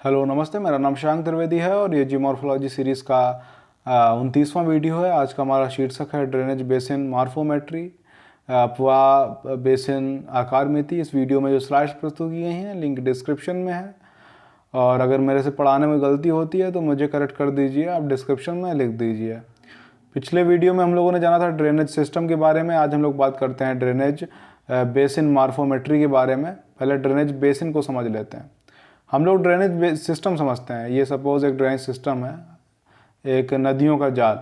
Hello नमस्ते, मेरा नाम शांक त्रिवेदी है और ये जियोमॉर्फोलॉजी सीरीज़ का 29वां वीडियो है। आज का हमारा शीर्षक है ड्रेनेज बेसिन मॉर्फोमेट्री, अपवाह बेसिन आकार मिति। इस वीडियो में जो स्लाइड्स प्रस्तुत की गई हैं लिंक डिस्क्रिप्शन में है, और अगर मेरे से पढ़ाने में गलती होती है तो मुझे करेक्ट कर दीजिए, आप डिस्क्रिप्शन में लिख दीजिए। पिछले वीडियो में हम लोगों ने जाना था ड्रेनेज सिस्टम के बारे में। आज हम लोग बात करते हैं ड्रेनेज बेसिन मॉर्फोमेट्री के बारे में। पहले ड्रेनेज बेसिन को समझ लेते हैं। हम लोग ड्रेनेज सिस्टम समझते हैं, ये सपोज एक ड्रेनेज सिस्टम है, एक नदियों का जाल।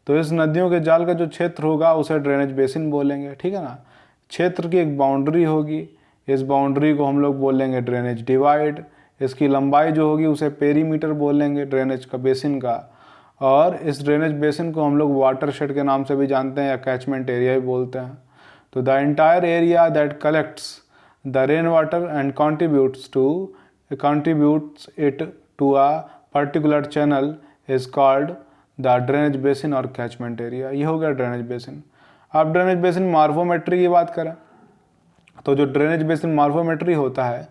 तो इस नदियों के जाल का जो क्षेत्र होगा उसे ड्रेनेज बेसिन बोलेंगे, ठीक है ना। क्षेत्र की एक बाउंड्री होगी, इस बाउंड्री को हम लोग बोलेंगे ड्रेनेज डिवाइड। इसकी लंबाई जो होगी उसे पेरीमीटर बोलेंगे ड्रेनेज का बेसिन का। और इस ड्रेनेज बेसिन को हम लोग वाटर शेड के नाम से भी जानते हैं या कैचमेंट एरिया भी बोलते हैं। तो the entire area that collects the rain water and contributes it to a particular channel is called the drainage basin और catchment area। ये हो गया ड्रेनेज बेसिन। अब ड्रेनेज बेसिन मॉर्फोमेट्री की बात करें तो जो ड्रेनेज बेसिन मॉर्फोमेट्री होता है,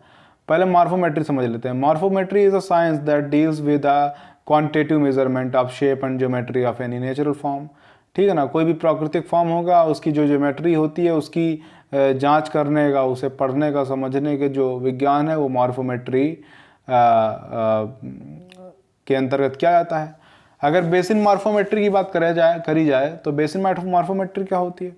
पहले मॉर्फोमेट्री समझ लेते हैं। Morphometry is a science that deals with a quantitative measurement of shape and geometry of any natural form. ठीक है ना, कोई भी प्राकृतिक फॉर्म होगा उसकी जो ज्योमेट्री होती है उसकी जांच करने का, उसे पढ़ने का, समझने के जो विज्ञान है वो मॉर्फोमेट्री के अंतर्गत किया जाता है। अगर बेसिन मॉर्फोमेट्री की बात करी जाए तो बेसिन मॉर्फोमेट्री क्या होती है?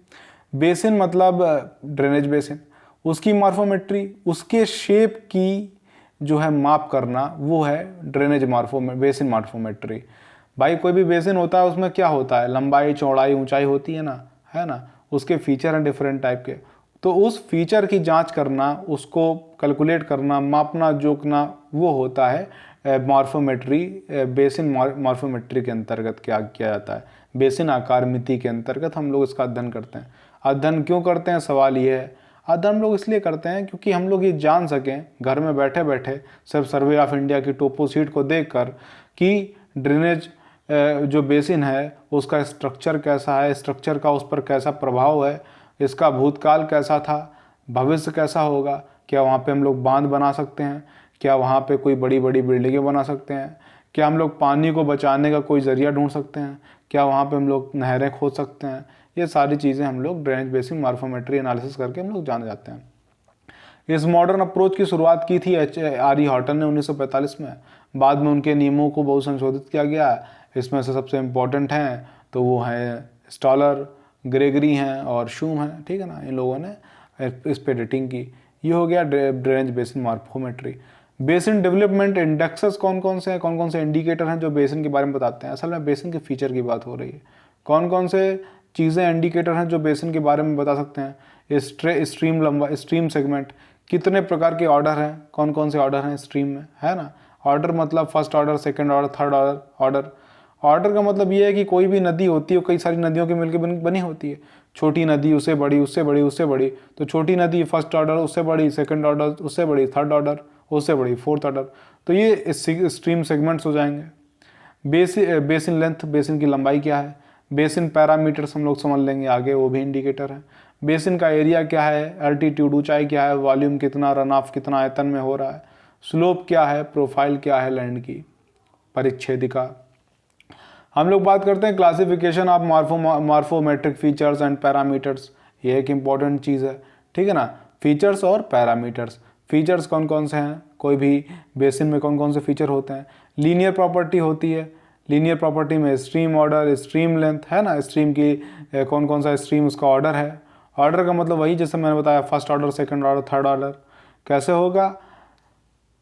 बेसिन मतलब ड्रेनेज बेसिन, उसकी मॉर्फोमेट्री, उसके शेप की जो है माप करना, वो है ड्रेनेज बेसिन मॉर्फोमेट्री। भाई कोई भी बेसिन होता है उसमें क्या होता है, लंबाई, चौड़ाई, ऊंचाई होती है ना, उसके फीचर हैं डिफरेंट टाइप के। तो उस फीचर की जांच करना, उसको कैलकुलेट करना, मापना, जोखना, वो होता है मॉर्फोमेट्री। बेसिन मॉर्फोमेट्री के अंतर्गत क्या किया जाता है, बेसिन आकार मिति के अंतर्गत हम लोग इसका अध्ययन करते हैं। अध्ययन क्यों करते हैं, सवाल ये है। अध्ययन हम लोग इसलिए करते हैं क्योंकि हम लोग ये जान सकें घर में बैठे बैठे सिर्फ सर्वे ऑफ इंडिया की टोपो सीट को देखकर कि ड्रेनेज जो बेसिन है उसका स्ट्रक्चर कैसा है, स्ट्रक्चर का उस पर कैसा प्रभाव है, इसका भूतकाल कैसा था, भविष्य कैसा होगा, क्या वहाँ पे हम लोग बांध बना सकते हैं, क्या वहाँ पे कोई बड़ी बड़ी बिल्डिंगें बना सकते हैं, क्या हम लोग पानी को बचाने का कोई ज़रिया ढूंढ सकते हैं, क्या वहाँ पे हम लोग नहरें खोद सकते हैं। ये सारी चीज़ें हम लोग ड्रेनेज बेसिन मॉर्फोमेट्री एनालिसिस करके हम लोग जान जाते हैं। इस मॉडर्न अप्रोच की शुरुआत की थी आर ई हॉटन ने 1945 में। बाद में उनके नियमों को बहुत संशोधित किया गया। इसमें से सबसे इम्पोर्टेंट हैं तो वो हैं स्टॉलर, ग्रेगरी हैं और शूम हैं, ठीक है ना। इन लोगों ने इस पे रेटिंग की। ये हो गया drainage basin morphometry. Basin development indexes कौन कौन से हैं, कौन कौन से इंडिकेटर हैं जो बेसिन के बारे में बताते हैं। असल में बेसिन के फीचर की बात हो रही है। कौन कौन से चीज़ें, इंडिकेटर हैं जो बेसिन के बारे में बता सकते हैं। स्ट्रीम लंबा, स्ट्रीम सेगमेंट, कितने प्रकार के ऑर्डर हैं, कौन कौन से ऑर्डर हैं स्ट्रीम में, है ना। ऑर्डर मतलब first order, second order, third order. Order का मतलब ये है कि कोई भी नदी होती है, कई सारी नदियों के मिलकर बनी होती है। छोटी नदी उससे बड़ी, उससे बड़ी, उससे बड़ी। तो छोटी नदी फर्स्ट ऑर्डर, उससे बड़ी सेकंड ऑर्डर, उससे बड़ी थर्ड ऑर्डर, उससे बड़ी फोर्थ ऑर्डर। तो ये स्ट्रीम सेगमेंट्स हो जाएंगे। बेसिन लेंथ, बेसिन की लंबाई क्या है। बेसिन पैरामीटर्स हम लोग समझ लेंगे आगे, वो भी इंडिकेटर है। बेसिन का एरिया क्या है, एल्टीट्यूड, ऊंचाई क्या है, वॉल्यूम कितना, रन ऑफ कितना आयतन में हो रहा है, स्लोप क्या है, प्रोफाइल क्या है लैंड की, परिच्छेदिका। हम लोग बात करते हैं classification of morphometric features and parameters. ये एक इंपॉर्टेंट चीज़ है, ठीक है ना। फीचर्स और पैरामीटर्स। फीचर्स कौन कौन से हैं, कोई भी बेसिन में कौन कौन से फीचर होते हैं। लीनियर प्रॉपर्टी होती है। लीनियर प्रॉपर्टी में स्ट्रीम ऑर्डर, स्ट्रीम लेंथ, है ना। स्ट्रीम की कौन कौन सा स्ट्रीम उसका ऑर्डर है। ऑर्डर का मतलब वही जैसे मैंने बताया, first order, second order, third order. कैसे होगा,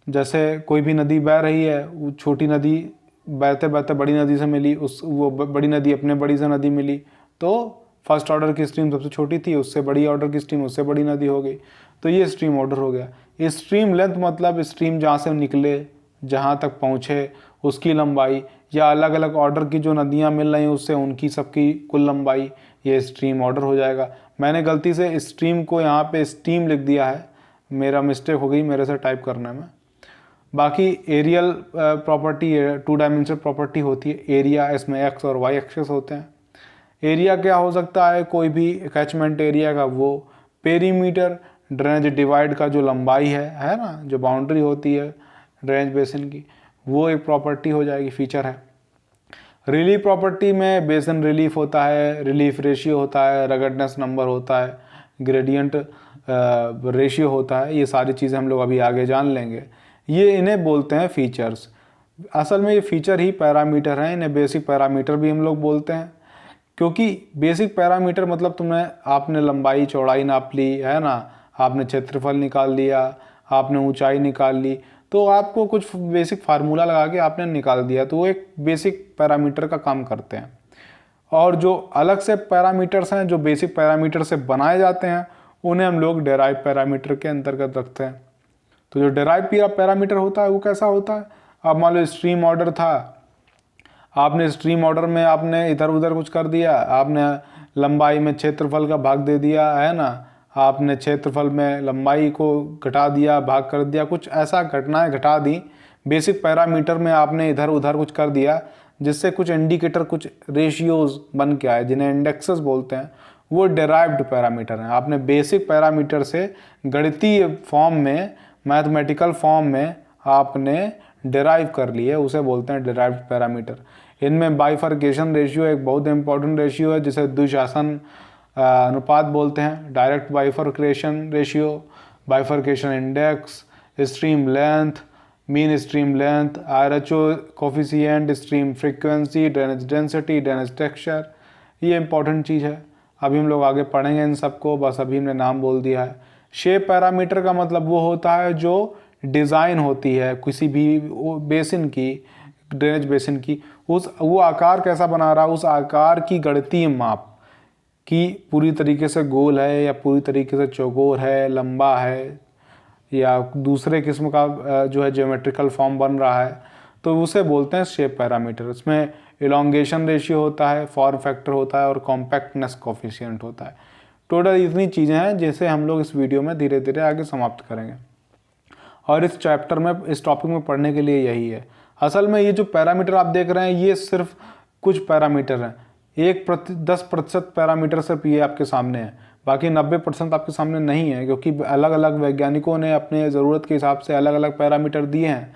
जैसे कोई भी नदी बह रही है, वो छोटी नदी बहते बहते बड़ी नदी से मिली, वो बड़ी नदी अपने बड़ी से नदी मिली, तो फर्स्ट ऑर्डर की स्ट्रीम सबसे छोटी थी, उससे बड़ी ऑर्डर की स्ट्रीम उससे बड़ी नदी हो गई। तो ये स्ट्रीम ऑर्डर हो गया। स्ट्रीम लेंथ मतलब स्ट्रीम जहाँ से निकले, जहाँ तक पहुँचे उसकी लंबाई, या अलग अलग ऑर्डर की जो नदियाँ मिल रही हैं उससे उनकी सबकी कुल लंबाई, ये स्ट्रीम ऑर्डर हो जाएगा। मैंने गलती से स्ट्रीम को यहाँ पे स्टीम लिख दिया है, मेरा मिस्टेक हो गई मेरे से टाइप करने में। बाकी एरियल प्रॉपर्टी, 2 डायमेंशनल प्रॉपर्टी होती है एरिया, इसमें एक्स और वाई एक्सेस होते हैं। एरिया क्या हो सकता है, कोई भी कैचमेंट एरिया का वो। पेरीमीटर, ड्रेनेज डिवाइड का जो लंबाई है ना, जो बाउंड्री होती है ड्रेनेज बेसिन की, वो एक प्रॉपर्टी हो जाएगी, फीचर है। रिलीफ प्रॉपर्टी में बेसिन रिलीफ होता है, रिलीफ रेशियो होता है, रगडनेस नंबर होता है, ग्रेडियंट रेशियो होता है, ये सारी चीज़ें हम लोग अभी आगे जान लेंगे। ये इन्हें बोलते हैं फीचर्स। असल में ये फीचर ही पैरामीटर हैं, इन्हें बेसिक पैरामीटर भी हम लोग बोलते हैं, क्योंकि बेसिक पैरामीटर मतलब आपने लंबाई चौड़ाई नाप ली है ना, आपने क्षेत्रफल निकाल लिया, आपने ऊंचाई निकाल ली, तो आपको कुछ बेसिक फार्मूला लगा के आपने निकाल दिया, तो वो एक बेसिक पैरामीटर का काम करते हैं। और जो अलग से पैरामीटर्स हैं, जो बेसिक पैरामीटर से बनाए जाते हैं, उन्हें हम लोग डेराइव पैरामीटर के अंतर्गत रखते हैं। तो जो डेराइव पैरामीटर होता है वो कैसा होता है? अब मान लो स्ट्रीम ऑर्डर था, आपने स्ट्रीम ऑर्डर में आपने इधर उधर कुछ कर दिया, आपने लंबाई में क्षेत्रफल का भाग दे दिया है ना, आपने क्षेत्रफल में लंबाई को घटा दिया, भाग कर दिया, कुछ ऐसा घटनाएं घटा दी बेसिक पैरामीटर में, आपने इधर उधर कुछ कर दिया जिससे कुछ इंडिकेटर, कुछ रेशियोज बन के आए जिन्हें इंडेक्सेस बोलते हैं, वो डेराइव्ड पैरामीटर हैं। आपने बेसिक पैरामीटर से गणितीय फॉर्म में, मैथमेटिकल फॉर्म में आपने डेराइव कर लिए, उसे बोलते हैं डेराइव्ड पैरामीटर। इनमें बाइफर्केशन रेशियो एक बहुत इंपॉर्टेंट रेशियो है जिसे द्विशासन अनुपात बोलते हैं, direct bifurcation ratio, bifurcation index, stream length, mean stream length, RHO coefficient, stream frequency, drainage density, drainage texture, ये इंपॉर्टेंट चीज़ है। अभी हम लोग आगे पढ़ेंगे इन सबको, बस अभी हमने नाम बोल दिया है। शेप पैरामीटर का मतलब वो होता है जो डिज़ाइन होती है किसी भी बेसिन की, ड्रेनेज बेसिन की, वो आकार कैसा बना रहा है, उस आकार की गणितीय माप कि पूरी तरीके से गोल है या पूरी तरीके से चौकोर है, लंबा है या दूसरे किस्म का जो है ज्योमेट्रिकल फॉर्म बन रहा है, तो उसे बोलते हैं शेप पैरामीटर। इसमें इलोंगेशन रेशियो होता है, फॉर्म फैक्टर होता है और कॉम्पैक्टनेस कोफिशिएंट होता है। टोटल इतनी चीज़ें हैं जिसे हम लोग इस वीडियो में धीरे धीरे आगे समाप्त करेंगे, और इस चैप्टर में, इस टॉपिक में पढ़ने के लिए यही है। असल में ये जो पैरामीटर आप देख रहे हैं ये सिर्फ कुछ पैरामीटर हैं, 10% पैरामीटर सिर्फ ये आपके सामने है, बाकी 90% आपके सामने नहीं है, क्योंकि अलग अलग वैज्ञानिकों ने अपने ज़रूरत के हिसाब से अलग अलग पैरामीटर दिए हैं।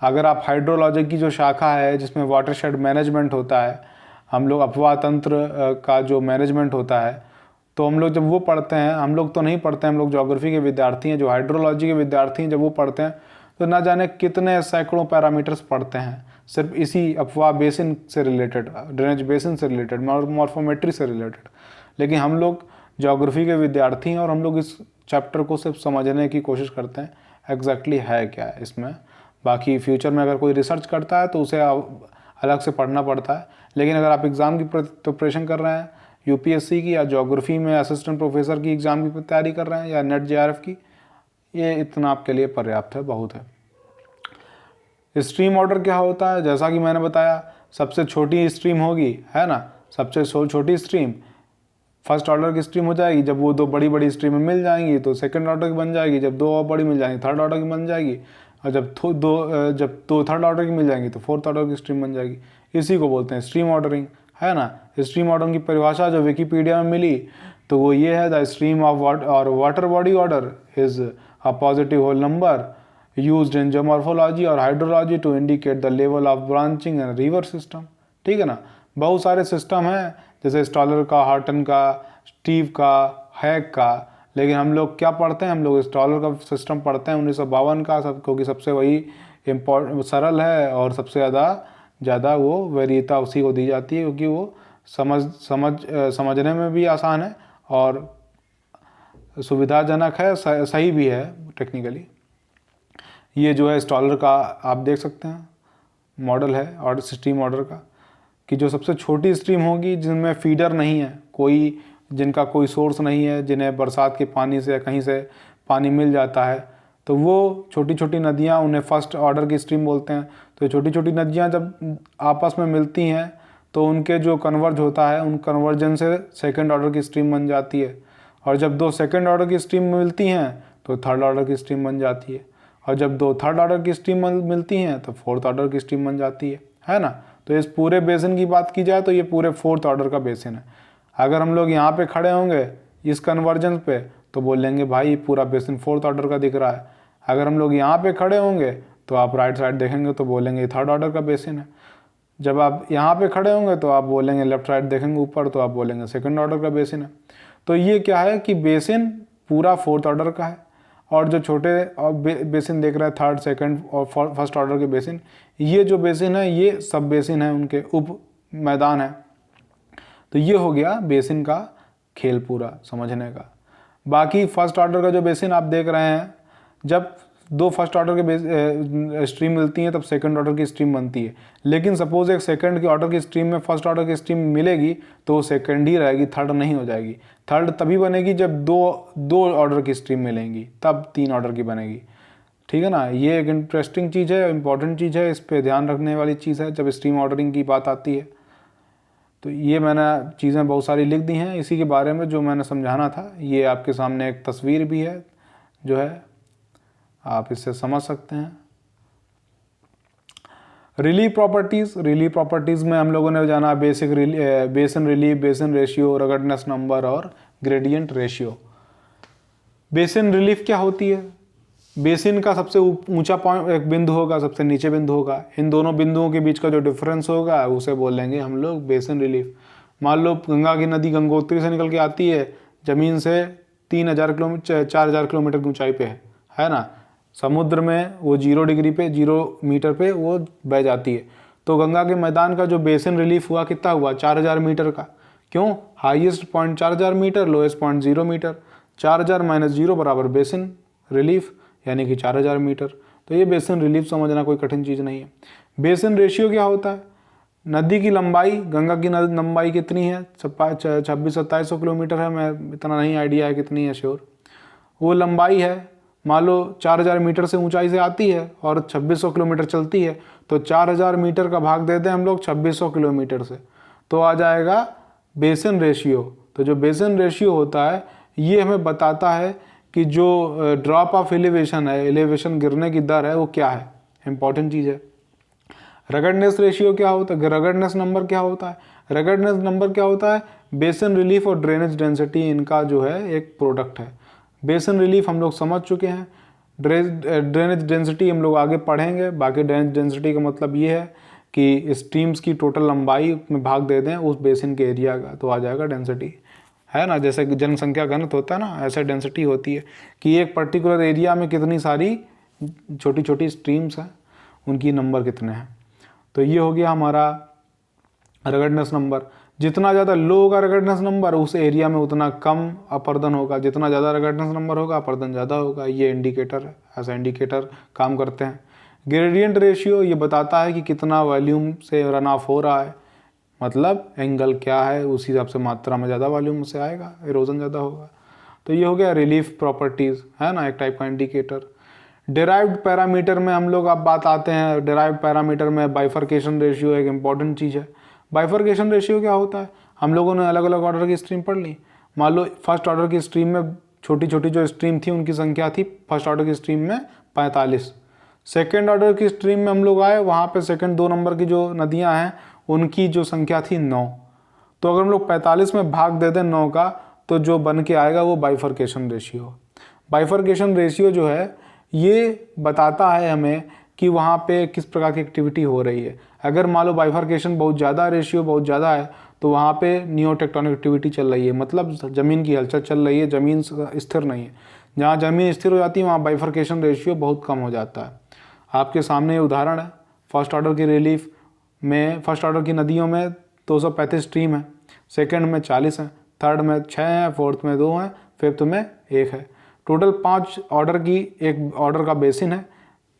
अगर आप हाइड्रोलॉजी की जो शाखा है जिसमें वाटरशेड मैनेजमेंट होता है, हम लोग अपवाह तंत्र का जो मैनेजमेंट होता है, तो हम लोग जब वो पढ़ते हैं, हम लोग तो नहीं पढ़ते हैं, हम लोग ज्योग्राफी के विद्यार्थी हैं, जो हाइड्रोलॉजी के विद्यार्थी हैं, जब वो पढ़ते हैं तो ना जाने कितने सैकड़ों पैरामीटर्स पढ़ते हैं सिर्फ इसी अपवाह बेसिन से रिलेटेड, ड्रेनेज बेसिन से रिलेटेड, मॉर्फोमेट्री से रिलेटेड। लेकिन हम लोग ज्योग्राफी के विद्यार्थी हैं और हम लोग इस चैप्टर को सिर्फ समझने की कोशिश करते हैं एग्जैक्टली है क्या है इसमें। बाकी फ्यूचर में अगर कोई रिसर्च करता है तो उसे अलग से पढ़ना पड़ता है, लेकिन अगर आप एग्ज़ाम की प्रिपरेशन कर रहे हैं, यूपीएससी की या ज्योग्राफी में असिस्टेंट प्रोफेसर की एग्ज़ाम की तैयारी कर रहे हैं या नेट जेआरएफ की, ये इतना आपके लिए पर्याप्त है, बहुत है। स्ट्रीम ऑर्डर क्या होता है? जैसा कि मैंने बताया, सबसे छोटी स्ट्रीम होगी है ना, सबसे छोटी स्ट्रीम फर्स्ट ऑर्डर की स्ट्रीम हो जाएगी। जब वो दो बड़ी बड़ी स्ट्रीमें मिल जाएंगी तो सेकंड ऑर्डर की बन जाएगी, जब दो और बड़ी मिल जाएंगी थर्ड ऑर्डर की बन जाएगी, और जब दो थर्ड ऑर्डर की मिल जाएंगी तो फोर्थ ऑर्डर की स्ट्रीम बन जाएगी। इसी को बोलते हैं स्ट्रीम ऑर्डरिंग, है ना। स्ट्रीम ऑर्डरिंग की परिभाषा जो विकीपीडिया में मिली तो वो ये है, the stream of water body order is a positive whole number used in geomorphology और hydrology to indicate the level of branching and river system. ठीक है ना, बहुत सारे सिस्टम हैं जैसे स्टॉलर का, हॉटन का, स्टीव का, हैक का, लेकिन हम लोग क्या पढ़ते हैं, हम लोग स्टॉलर का सिस्टम पढ़ते हैं 1952 का, सब क्योंकि सबसे वही सरल है और सबसे ज़्यादा वो वरीयता उसी को दी जाती है, क्योंकि वो समझने में भी आसान है और सुविधाजनक है, सही भी है टेक्निकली। ये जो है स्टॉलर का आप देख सकते हैं मॉडल है और स्ट्रीम ऑर्डर का, कि जो सबसे छोटी स्ट्रीम होगी जिनमें फीडर नहीं है, जिनका कोई सोर्स नहीं है, जिन्हें बरसात के पानी से या कहीं से पानी मिल जाता है, तो वो छोटी छोटी नदियाँ, उन्हें फर्स्ट ऑर्डर की स्ट्रीम बोलते हैं। तो छोटी छोटी नदियाँ जब आपस में मिलती हैं तो उनके जो कन्वर्ज होता है, उन कन्वर्जन से सेकेंड ऑर्डर की स्ट्रीम बन जाती है, और जब दो सेकेंड ऑर्डर की स्ट्रीम मिलती हैं तो थर्ड ऑर्डर की स्ट्रीम बन जाती है, और जब दो थर्ड ऑर्डर की स्ट्रीम मिलती हैं तो फोर्थ ऑर्डर की स्ट्रीम बन जाती है ना। तो इस पूरे बेसिन की बात की जाए तो ये पूरे फोर्थ ऑर्डर का बेसिन है। अगर हम लोग यहाँ पे खड़े होंगे इस कन्वर्जन पे तो बोलेंगे भाई पूरा बेसिन फोर्थ ऑर्डर का दिख रहा है। अगर हम लोग यहाँ पे खड़े होंगे तो आप राइट साइड देखेंगे तो बोलेंगे थर्ड ऑर्डर का बेसिन है। जब आप यहाँ पे खड़े होंगे तो आप बोलेंगे, लेफ्ट साइड देखेंगे ऊपर तो आप बोलेंगे सेकंड ऑर्डर का बेसिन है। तो ये क्या है कि बेसिन पूरा फोर्थ ऑर्डर का है, और जो छोटे बेसिन देख रहे हैं थर्ड, सेकंड और फर्स्ट ऑर्डर के बेसिन, ये जो बेसिन है ये सब बेसिन है, उनके उप मैदान है। तो ये हो गया बेसिन का खेल पूरा समझने का। बाकी फर्स्ट ऑर्डर का जो बेसिन आप देख रहे हैं, जब दो फर्स्ट ऑर्डर के स्ट्रीम मिलती हैं तब सेकंड ऑर्डर की स्ट्रीम बनती है। लेकिन सपोज एक सेकंड के ऑर्डर की स्ट्रीम में फर्स्ट ऑर्डर की स्ट्रीम मिलेगी तो वो सेकंड ही रहेगी, थर्ड नहीं हो जाएगी। थर्ड तभी बनेगी जब दो ऑर्डर की स्ट्रीम मिलेंगी, तब तीन ऑर्डर की बनेगी। ठीक है ना, ये एक इंटरेस्टिंग चीज़ है, इंपॉर्टेंट चीज़ है, इस पर ध्यान रखने वाली चीज़ है जब स्ट्रीम ऑर्डरिंग की बात आती है। तो ये मैंने चीज़ें बहुत सारी लिख दी हैं इसी के बारे में जो मैंने समझाना था। ये आपके सामने एक तस्वीर भी है जो है, आप इससे समझ सकते हैं। रिलीफ प्रॉपर्टीज़ में हम लोगों ने जाना basin relief, basin ratio, ruggedness number और ग्रेडियंट रेशियो। बेसिन रिलीफ क्या होती है? बेसिन का सबसे ऊंचा पॉइंट एक बिंदु होगा, सबसे नीचे बिंदु होगा, इन दोनों बिंदुओं के बीच का जो डिफरेंस होगा उसे बोलेंगे हम लोग बेसिन रिलीफ। मान लो गंगा की नदी गंगोत्री से निकल के आती है, ज़मीन से 4,000 किलोमीटर की ऊंचाई पे है ना। समुद्र में वो 0 मीटर पे वो बह जाती है। तो गंगा के मैदान का जो बेसिन रिलीफ हुआ कितना हुआ? 4,000 मीटर का। क्यों? Highest point 4,000 metre, lowest point 0 metre. 4,000 minus 0 बराबर बेसिन रिलीफ, यानी कि 4,000 मीटर। तो ये बेसिन रिलीफ समझना कोई कठिन चीज़ नहीं है। बेसिन रेशियो क्या होता है? नदी की लंबाई, गंगा की लंबाई कितनी है? 2600-2700 किलोमीटर है, मैं इतना नहीं आइडिया है कितनी है श्योर। वो लंबाई है, मान लो 4,000 मीटर से ऊंचाई से आती है और 2600 किलोमीटर चलती है, तो 4,000 मीटर का भाग देते हैं हम लोग 2600 किलोमीटर से, तो आ जाएगा बेसिन रेशियो। तो जो बेसिन रेशियो होता है ये हमें बताता है कि जो ड्रॉप ऑफ एलिवेशन है, एलिवेशन गिरने की दर है, वो क्या है, इंपॉर्टेंट चीज़ है। रगड़नेस रेशियो क्या होता है? रगड़नेस नंबर क्या होता है? रगड़नेस नंबर क्या होता है? बेसिन रिलीफ और ड्रेनेज डेंसिटी, इनका जो है एक प्रोडक्ट है। बेसिन रिलीफ हम लोग समझ चुके हैं, ड्रेनेज डेंसिटी हम लोग आगे पढ़ेंगे। बाकी ड्रेनेज डेंसिटी का मतलब ये है कि स्ट्रीम्स की टोटल लंबाई में भाग दे दें उस बेसिन के एरिया का, तो आ जाएगा डेंसिटी, है ना। जैसे कि जनसंख्या घनत्व होता है ना, ऐसे डेंसिटी होती है कि एक पर्टिकुलर एरिया में कितनी सारी छोटी छोटी स्ट्रीम्स हैं, उनकी नंबर कितने हैं। तो ये हो गया हमारा रगड़नेस नंबर। जितना ज़्यादा लो होगा रगड़नेस नंबर, उस एरिया में उतना कम अपर्दन होगा, जितना ज़्यादा रगड़नेस नंबर होगा अपर्दन ज़्यादा होगा। ये इंडिकेटर है, ऐसा इंडिकेटर काम करते हैं। ग्रेडियंट रेशियो ये बताता है कि कितना वॉल्यूम से रन ऑफ हो रहा है, मतलब एंगल क्या है, उसी हिसाब से मात्रा में ज़्यादा वॉल्यूम से आएगा, इरोजन ज़्यादा होगा। तो ये हो गया रिलीफ प्रॉपर्टीज़, है ना, एक टाइप का इंडिकेटर। डिराइव्ड पैरामीटर में हम लोग अब बात आते हैं। डिराइव्ड पैरामीटर में बाइफर्केशन रेशियो एक इंपॉर्टेंट चीज़ है। बाइफर्केशन रेशियो क्या होता है? हम लोगों ने अलग अलग ऑर्डर की स्ट्रीम पढ़ ली। मान लो फर्स्ट ऑर्डर की स्ट्रीम में छोटी छोटी जो स्ट्रीम थी उनकी संख्या थी फर्स्ट ऑर्डर की स्ट्रीम में 45। सेकेंड ऑर्डर की स्ट्रीम में हम लोग आए, वहाँ पे सेकेंड 2 नंबर की जो नदियाँ हैं उनकी जो संख्या थी 9। तो अगर हम लोग 45 में भाग दे दें 9 का, तो जो बन के आएगा वो बाइफर्केशन रेशियो। बाइफर्केशन रेशियो जो है ये बताता है हमें कि वहाँ पे किस प्रकार की एक्टिविटी हो रही है। अगर मान लो बाइफर्केशन बहुत ज़्यादा, रेशियो बहुत ज़्यादा है, तो वहाँ पे नियोटेक्टोनिक एक्टिविटी चल रही है, मतलब ज़मीन की हलचल चल रही है, ज़मीन स्थिर नहीं है। जहाँ ज़मीन स्थिर हो जाती है वहाँ बाइफर्केशन रेशियो बहुत कम हो जाता है। आपके सामने ये उदाहरण है। फर्स्ट ऑर्डर की रिलीफ में, फर्स्ट ऑर्डर की नदियों में 235 स्ट्रीम है, सेकेंड में 40 है, थर्ड में 6 है, फोर्थ में 2 है, फिफ्थ में 1 है। टोटल 5 ऑर्डर की एक ऑर्डर का बेसिन है।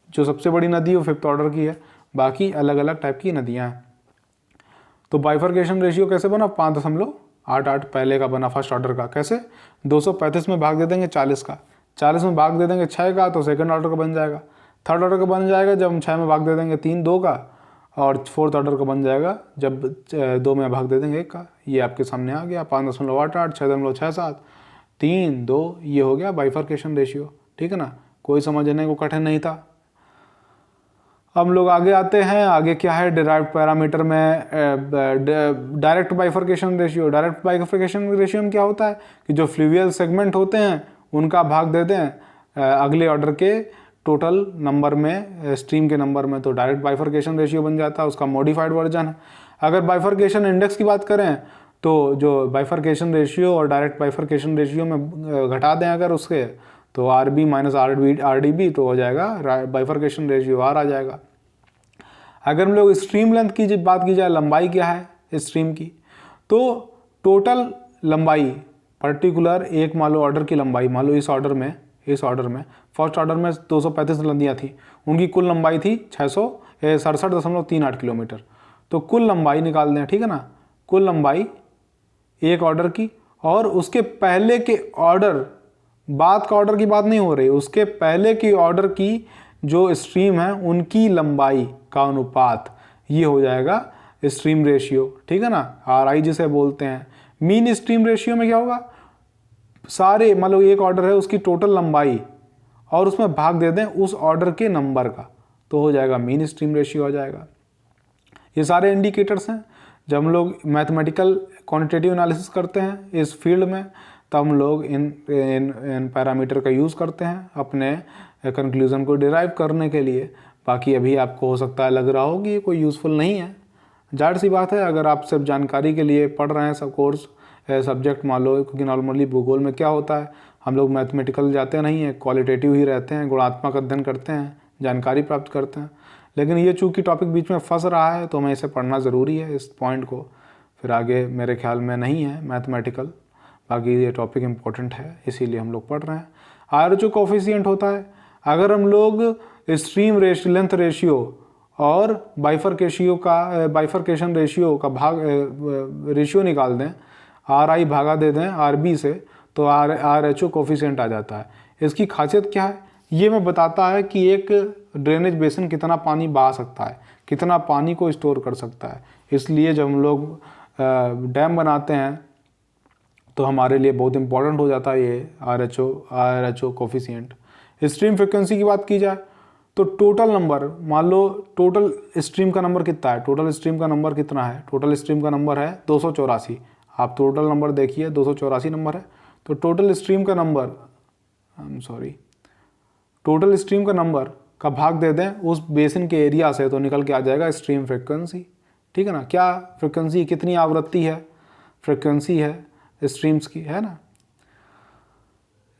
जो सबसे बड़ी नदी वो 5th ऑर्डर की है, बाकी अलग अलग टाइप की नदियाँ हैं। तो बाइफर्केशन रेशियो कैसे बना? 5.88 पहले का बना फर्स्ट ऑर्डर का। कैसे? 235 में भाग दे देंगे 40 का, 40 में भाग दे देंगे 6 का, तो सेकंड ऑर्डर का बन जाएगा। थर्ड ऑर्डर का बन जाएगा जब हम 6 में भाग दे देंगे 2 का, और फोर्थ ऑर्डर का बन जाएगा जब 2 में भाग दे देंगे 1 का। ये आपके सामने आ गया 5.88, 6.67, 3, 2, ये हो गया बाइफर्केशन रेशियो। ठीक है ना, कोई समझने को कठिन नहीं था। हम लोग आगे आते हैं। आगे क्या है? डिराइव्ड पैरामीटर में direct bifurcation ratio. Direct bifurcation ratio में क्या होता है कि जो फ्लूवियल सेगमेंट होते हैं उनका भाग देते हैं अगले ऑर्डर के टोटल नंबर में, स्ट्रीम के नंबर में, तो डायरेक्ट बाइफर्केशन रेशियो बन जाता है, उसका मॉडिफाइड वर्जन है। अगर बाइफर्केशन इंडेक्स की बात करें तो जो बाइफर्केशन रेशियो और डायरेक्ट बाइफर्केशन रेशियो में घटा दें अगर उसके, तो R B minus R D B, तो हो जाएगा बाइफर्केशन रेशियो आर आ जाएगा। अगर हम लोग स्ट्रीम लेंथ की बात की जाए, लंबाई क्या है स्ट्रीम की, तो टोटल लंबाई पर्टिकुलर एक मान लो ऑर्डर की लंबाई, मान लो इस ऑर्डर में फर्स्ट ऑर्डर में 235 नदियाँ थी, उनकी कुल लंबाई थी 667.38 किलोमीटर। तो कुल लंबाई निकाल दें, ठीक है ना, कुल लंबाई एक ऑर्डर की, और उसके पहले के ऑर्डर, बाद का ऑर्डर की बात नहीं हो रही, उसके पहले की ऑर्डर की जो स्ट्रीम है उनकी लंबाई का अनुपात, ये हो जाएगा स्ट्रीम रेशियो, ठीक है ना, आर आई जिसे बोलते हैं। मीन स्ट्रीम रेशियो में क्या होगा, सारे मतलब एक ऑर्डर है उसकी टोटल लंबाई और उसमें भाग दे दें उस ऑर्डर के नंबर का, तो हो जाएगा मीन स्ट्रीम रेशियो हो जाएगा। ये सारे इंडिकेटर्स हैं। जब हम लोग मैथमेटिकल क्वांटिटेटिव एनालिसिस करते हैं इस फील्ड में, तब हम लोग इन पैरामीटर का यूज़ करते हैं अपने कंक्लूज़न को डिराइव करने के लिए। बाकी अभी आपको हो सकता है लग रहा हो कि ये कोई यूज़फुल नहीं है, जाहिर सी बात है। अगर आप सिर्फ जानकारी के लिए पढ़ रहे हैं सब कोर्स सब्जेक्ट मान लो, क्योंकि नॉर्मली भूगोल में क्या होता है, हम लोग मैथमेटिकल जाते नहीं हैं, क्वालिटेटिव ही रहते हैं, गुणात्मक अध्ययन करते हैं, जानकारी प्राप्त करते हैं। लेकिन ये चूँकि टॉपिक बीच में फंस रहा है तो हमें इसे पढ़ना ज़रूरी है, इस पॉइंट को, फिर आगे मेरे ख्याल में नहीं है मैथमेटिकल। बाकी ये टॉपिक इम्पोर्टेंट है इसीलिए हम लोग पढ़ रहे हैं। आरएचओ कोफिशिएंट होता है, अगर हम लोग स्ट्रीम लेंथ रेशियो और बाइफर्केशन रेशियो का भाग रेशियो निकाल दें, आर आई भागा दे दें आर बी से, तो आर एच ओ कोफिशिएंट आ जाता है। इसकी खासियत क्या है, ये मैं बताता है कि एक ड्रेनेज बेसिन कितना पानी बहा सकता है, कितना पानी को स्टोर कर सकता है। इसलिए जब हम लोग डैम बनाते हैं तो हमारे लिए बहुत इंपॉर्टेंट हो जाता है ये R H O coefficient. Stream frequency की बात की जाए तो टोटल नंबर, मान लो टोटल स्ट्रीम का नंबर कितना है, टोटल स्ट्रीम का नंबर कितना है, टोटल स्ट्रीम का नंबर है 284। आप टोटल नंबर देखिए 284 नंबर है, तो टोटल स्ट्रीम का नंबर टोटल स्ट्रीम का नंबर का भाग दे दें उस बेसिन के एरिया से, तो निकल के आ जाएगा स्ट्रीम फ्रिक्वेंसी, ठीक है ना। क्या फ्रिक्वेंसी, कितनी आवृत्ति है, फ्रिक्वेंसी है स्ट्रीम्स की, है ना।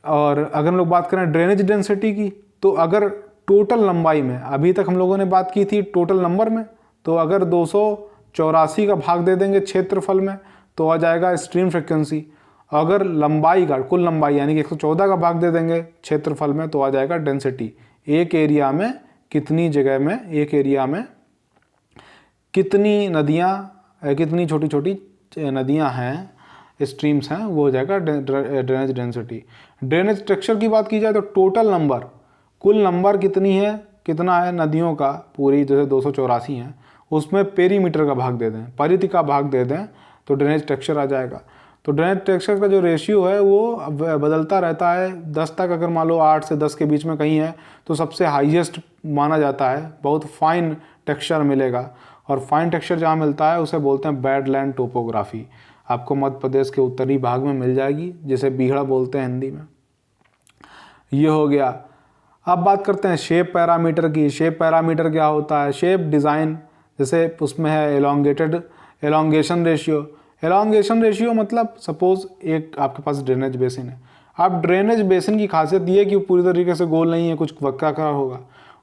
और अगर हम लोग बात करें ड्रेनेज डेंसिटी की, तो अगर टोटल लंबाई में, अभी तक हम लोगों ने बात की थी टोटल नंबर में, तो अगर 284 का भाग दे देंगे क्षेत्रफल में तो आ जाएगा स्ट्रीम फ्रिक्वेंसी। अगर लंबाई का, कुल लंबाई यानी कि 114 का भाग दे देंगे क्षेत्रफल में तो आ जाएगा डेंसिटी। एक एरिया में कितनी जगह में, एक एरिया में कितनी नदियाँ, कितनी छोटी छोटी नदियाँ हैं, स्ट्रीम्स हैं, वो हो जाएगा ड्रेनेज डेंसिटी। ड्रेनेज स्ट्रक्चर की बात की जाए तो टोटल नंबर, कुल नंबर कितनी है, कितना है नदियों का, पूरी जैसे 284 हैं, उसमें पेरीमीटर का भाग दे दें, परिधि का भाग दे दें तो ड्रेनेज स्ट्रक्चर आ जाएगा। तो ड्रेनेज स्ट्रक्चर का जो रेशियो है वो बदलता रहता है 10 तक। अगर मान लो 8 से 10 के बीच में कहीं है तो सबसे हाईएस्ट माना जाता है, बहुत फाइन टेक्सचर मिलेगा। और फाइन टेक्सचर जहाँ मिलता है उसे बोलते हैं बैडलैंड टोपोग्राफी। आपको मध्य प्रदेश के उत्तरी भाग में मिल जाएगी, जिसे बीहड़ा बोलते हैं हिंदी में। ये हो गया। अब बात करते हैं शेप पैरामीटर की। शेप पैरामीटर क्या होता है, शेप डिज़ाइन, जैसे उसमें है एलोंगेशन रेशियो। एलोंगेशन रेशियो मतलब सपोज एक आपके पास ड्रेनेज बेसिन है। अब ड्रेनेज बेसिन की खासियत ये है कि वो पूरी तरीके से गोल नहीं है, कुछ वक्राकार होगा।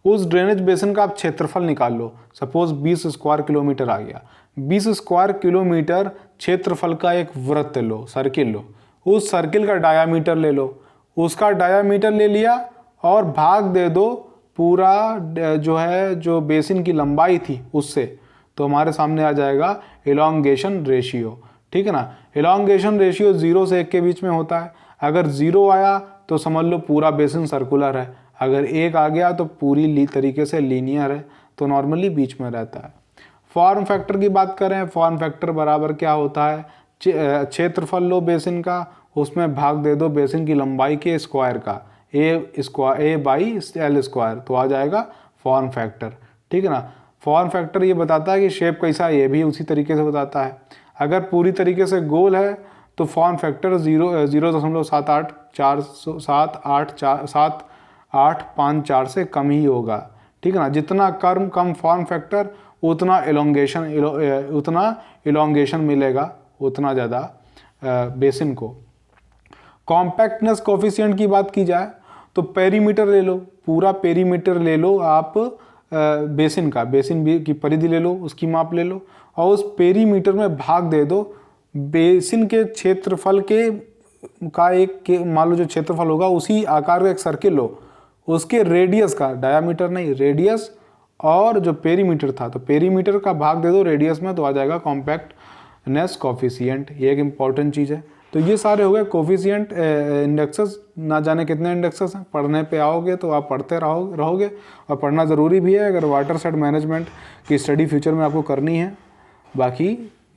उस ड्रेनेज बेसिन का आप क्षेत्रफल निकाल लो, सपोज 20 स्क्वायर किलोमीटर आ गया। 20 स्क्वायर किलोमीटर क्षेत्रफल का एक वृत्त लो, सर्किल लो, उस सर्किल का डायामीटर ले लो, उसका डायामीटर ले लिया और भाग दे दो पूरा जो बेसिन की लंबाई थी उससे, तो हमारे सामने आ जाएगा एलोंगेशन रेशियो, ठीक है ना। एलोंगेशन रेशियो 0 से 1 के बीच में होता है। अगर 0 आया तो समझ लो पूरा बेसिन सर्कुलर है, अगर 1 आ गया तो पूरी तरीके से लीनियर है, तो नॉर्मली बीच में रहता है। फॉर्म फैक्टर की बात करें, फॉर्म फैक्टर बराबर क्या होता है, क्षेत्रफल लो बेसिन का, उसमें भाग दे दो बेसिन की लंबाई के स्क्वायर का, ए बाई एल स्क्वायर, तो आ जाएगा फॉर्म फैक्टर, ठीक है ना। फॉर्म फैक्टर ये बताता है कि शेप कैसा है, ये भी उसी तरीके से बताता है। अगर पूरी तरीके से गोल है तो फॉर्म फैक्टर 0.78478 854 से कम ही होगा, ठीक है ना। जितना कम फॉर्म फैक्टर उतना इलोंगेशन मिलेगा, उतना ज़्यादा बेसिन को। कॉम्पैक्टनेस कोफिशिएंट की बात की जाए तो पेरीमीटर ले लो, पूरा पेरीमीटर ले लो आप बेसिन का, बेसिन की परिधि ले लो, उसकी माप ले लो और उस पेरीमीटर में भाग दे दो बेसिन के क्षेत्रफल का एक मान लो जो क्षेत्रफल होगा उसी आकार का एक सर्किल लो, उसके रेडियस का, डायामीटर नहीं रेडियस, और जो पेरीमीटर था तो पेरीमीटर का भाग दे दो रेडियस में, तो आ जाएगा कॉम्पैक्टनेस कोफिशिएंट। ये एक इंपॉर्टेंट चीज़ है। तो ये सारे हो गए कोफिशिएंट इंडेक्सेस। ना जाने कितने इंडेक्सेस हैं, पढ़ने पे आओगे तो आप पढ़ते रहोगे और पढ़ना ज़रूरी भी है अगर वाटर सेट मैनेजमेंट की स्टडी फ्यूचर में आपको करनी है। बाकी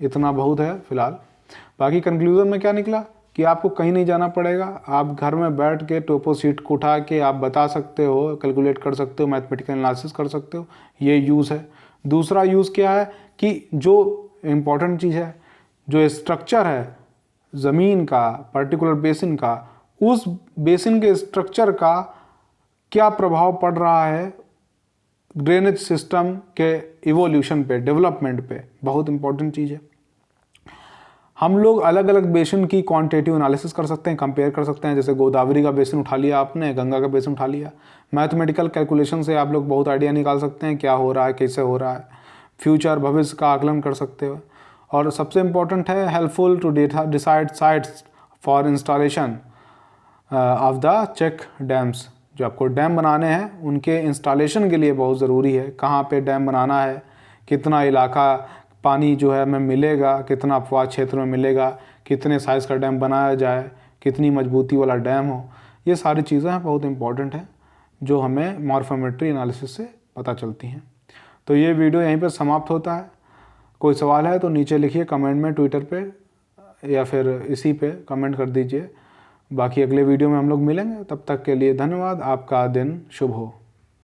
इतना बहुत है फिलहाल। बाकी कंक्लूजन में क्या निकला कि आपको कहीं नहीं जाना पड़ेगा, आप घर में बैठ के टोपो शीट को उठा के आप बता सकते हो, कैलकुलेट कर सकते हो, मैथमेटिकल एनालिसिस कर सकते हो। ये यूज़ है। दूसरा यूज़ क्या है कि जो इम्पोर्टेंट चीज़ है, जो स्ट्रक्चर है ज़मीन का, पर्टिकुलर बेसिन का, उस बेसिन के स्ट्रक्चर का क्या प्रभाव पड़ रहा है ड्रेनेज सिस्टम के इवोल्यूशन पे, डेवलपमेंट पे, बहुत इंपॉर्टेंट चीज़ है। हम लोग अलग अलग बेसिन की क्वांटिटेटिव एनालिसिस कर सकते हैं, कंपेयर कर सकते हैं। जैसे गोदावरी का बेसिन उठा लिया आपने, गंगा का बेसिन उठा लिया, मैथमेटिकल कैलकुलेशन से आप लोग बहुत आइडिया निकाल सकते हैं क्या हो रहा है, कैसे हो रहा है, फ्यूचर भविष्य का आकलन कर सकते हो। और सबसे इम्पोर्टेंट है helpful to decide sites for installation of the check dams. जो आपको डैम बनाने हैं उनके इंस्टॉलेशन के लिए बहुत ज़रूरी है, कहाँ पे डैम बनाना है, कितना इलाका पानी जो है हमें मिलेगा, कितना अपवाद क्षेत्र में मिलेगा, कितने साइज़ का डैम बनाया जाए, कितनी मजबूती वाला डैम हो। ये सारी चीज़ें हैं बहुत इंपॉर्टेंट हैं जो हमें मॉर्फोमेट्री एनालिसिस से पता चलती हैं। तो ये वीडियो यहीं पर समाप्त होता है। कोई सवाल है तो नीचे लिखिए कमेंट में, ट्विटर पे या फिर इसी पे कमेंट कर दीजिए। बाकी अगले वीडियो में हम लोग मिलेंगे, तब तक के लिए धन्यवाद। आपका दिन शुभ हो।